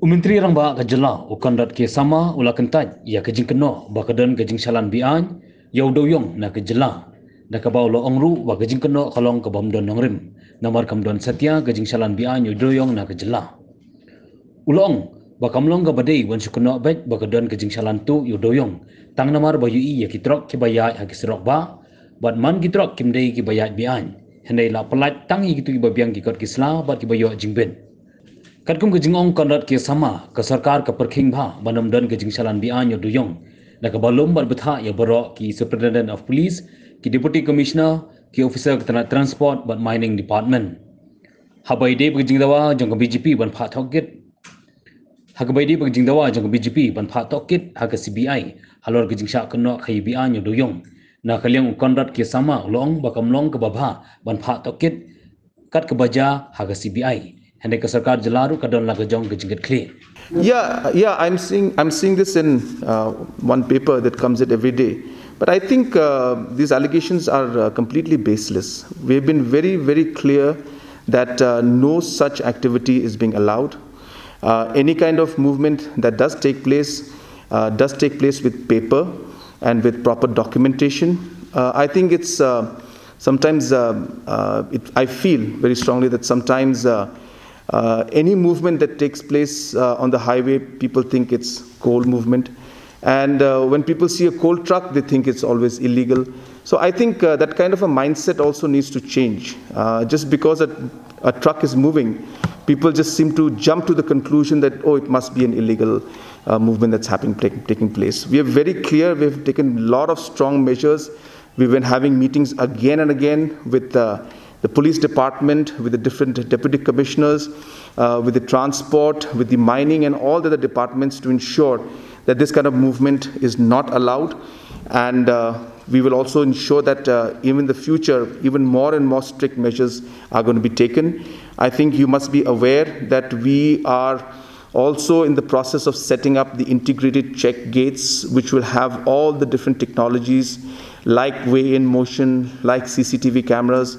Menteri rang ba ka jylla u Conrad ke sama ula kentaj ya ke jing kynnoh ba ka den ke jing shalan beain ya dewiong na ke jylla na ka ba lo ongru ba ke jing kynnoh kalong ka bam don nongrim namar kam don satya ke jing shalan beain ya dewiong na ke jylla ulong ba kamlong ka badai wan su kynnoh bet ba ka don ke jing shalan tu ya dewiong tang namar ba yu ya ki trok ki bayat ha ki serok ba bat man ki trok kim dei ki bayat beain hendai la pelat tang ki tu ki ba biang ki kot ki sla bat ki ba yo jingben Kadkum ke jingong Conrad ke sama ke sarkar ke perking bha banam dan ke jingsalan beain yo dewiong na ke balum bal betha ya baroh ki superintendent of police ki deputy commissioner ki officer ke transport but mining department habai de ke jingdawa jong ke BGP ban pha thokit habai de ke jingdawa jong ke BGP ban pha thokit ha ke CBI halor ke jingsha kno khaïi beain yo dewiong na kaliang Conrad ke sama long bakamlong ke babha ban pha thokit kat ke baja ha ke CBI Hende ke sarkar jelaru kadon laga jong ke jingket clear. Yeah, I'm seeing this in one paper that comes out every day. But I think these allegations are completely baseless. We've been very, very clear that no such activity is being allowed. Any kind of movement that does take place with paper and with proper documentation. I think it's sometimes I feel very strongly that sometimes. Any movement that takes place on the highway, people think it's coal movement. And when people see a coal truck, they think it's always illegal. So I think that kind of a mindset also needs to change. Just because a truck is moving, people just seem to jump to the conclusion that, oh, it must be an illegal movement that's taking place. We are very clear. We've taken a lot of strong measures. We've been having meetings again and again with the police department, with the different deputy commissioners, with the transport, with the mining and all the other departments to ensure that this kind of movement is not allowed. And we will also ensure that even in the future, even more and more strict measures are going to be taken. I think you must be aware that we are also in the process of setting up the integrated check gates, which will have all the different technologies like weigh-in motion, like CCTV cameras,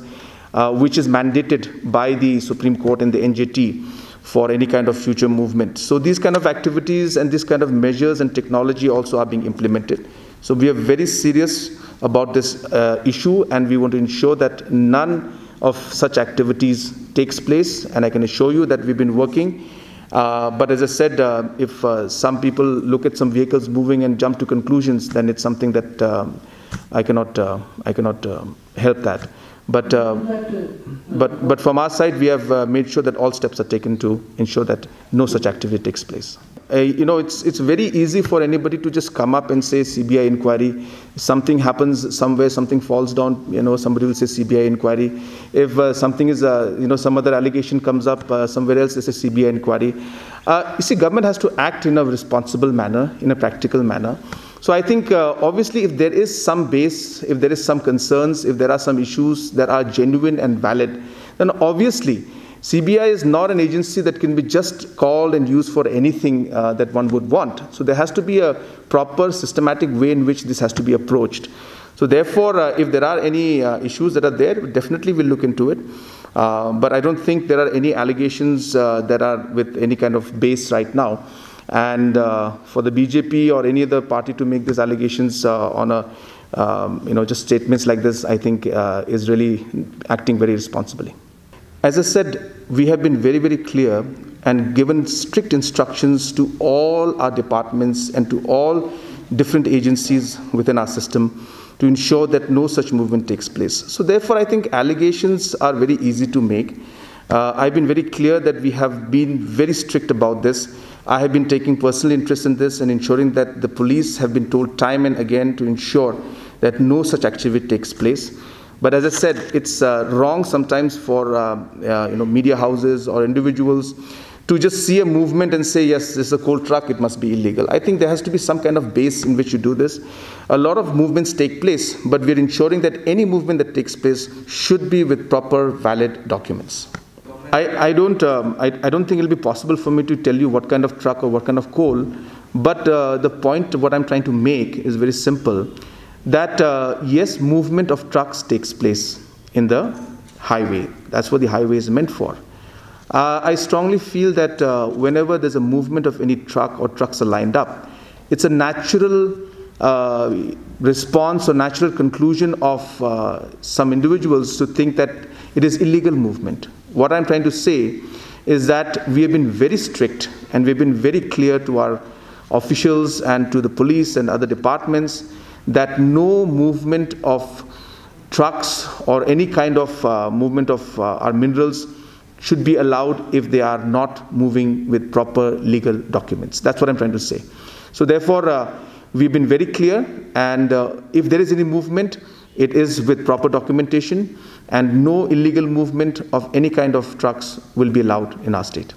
which is mandated by the Supreme Court and the NJT for any kind of future movement. So these kind of activities and these kind of measures and technology also are being implemented. So we are very serious about this issue, and we want to ensure that none of such activities takes place, and I can assure you that we've been working. But as I said, if some people look at some vehicles moving and jump to conclusions, then it's something that I cannot help that. But from our side, we have made sure that all steps are taken to ensure that no such activity takes place. It's very easy for anybody to just come up and say CBI inquiry. Something happens somewhere, something falls down, somebody will say CBI inquiry. If something is, some other allegation comes up somewhere else, they say CBI inquiry. You see, government has to act in a responsible manner, in a practical manner. So I think obviously if there is some base, if there is some concerns, if there are some issues that are genuine and valid, then obviously CBI is not an agency that can be just called and used for anything that one would want. So there has to be a proper systematic way in which this has to be approached. So therefore, if there are any issues that are there, definitely we'll look into it. But I don't think there are any allegations that are with any kind of base right now. And for the BJP or any other party to make these allegations on just statements like this, I think is really acting very responsibly. As I said, we have been very, very clear and given strict instructions to all our departments and to all different agencies within our system to ensure that no such movement takes place. So therefore, I think allegations are very easy to make. I've been very clear that we have been very strict about this. I have been taking personal interest in this and ensuring that the police have been told time and again to ensure that no such activity takes place. But as I said, it's wrong sometimes for media houses or individuals to just see a movement and say, yes, this is a coal truck, it must be illegal. I think there has to be some kind of base in which you do this. A lot of movements take place, but we're ensuring that any movement that takes place should be with proper, valid documents. I don't think it'll be possible for me to tell you what kind of truck or what kind of coal, but the point what I'm trying to make is very simple, that yes, movement of trucks takes place in the highway. That's what the highway is meant for. I strongly feel that whenever there's a movement of any truck or trucks are lined up, it's a natural response or natural conclusion of some individuals to think that it is illegal movement. What I'm trying to say is that we have been very strict and we've been very clear to our officials and to the police and other departments that no movement of trucks or any kind of movement of our minerals should be allowed if they are not moving with proper legal documents. That's what I'm trying to say. So therefore, we've been very clear, and if there is any movement, it is with proper documentation, and no illegal movement of any kind of trucks will be allowed in our state.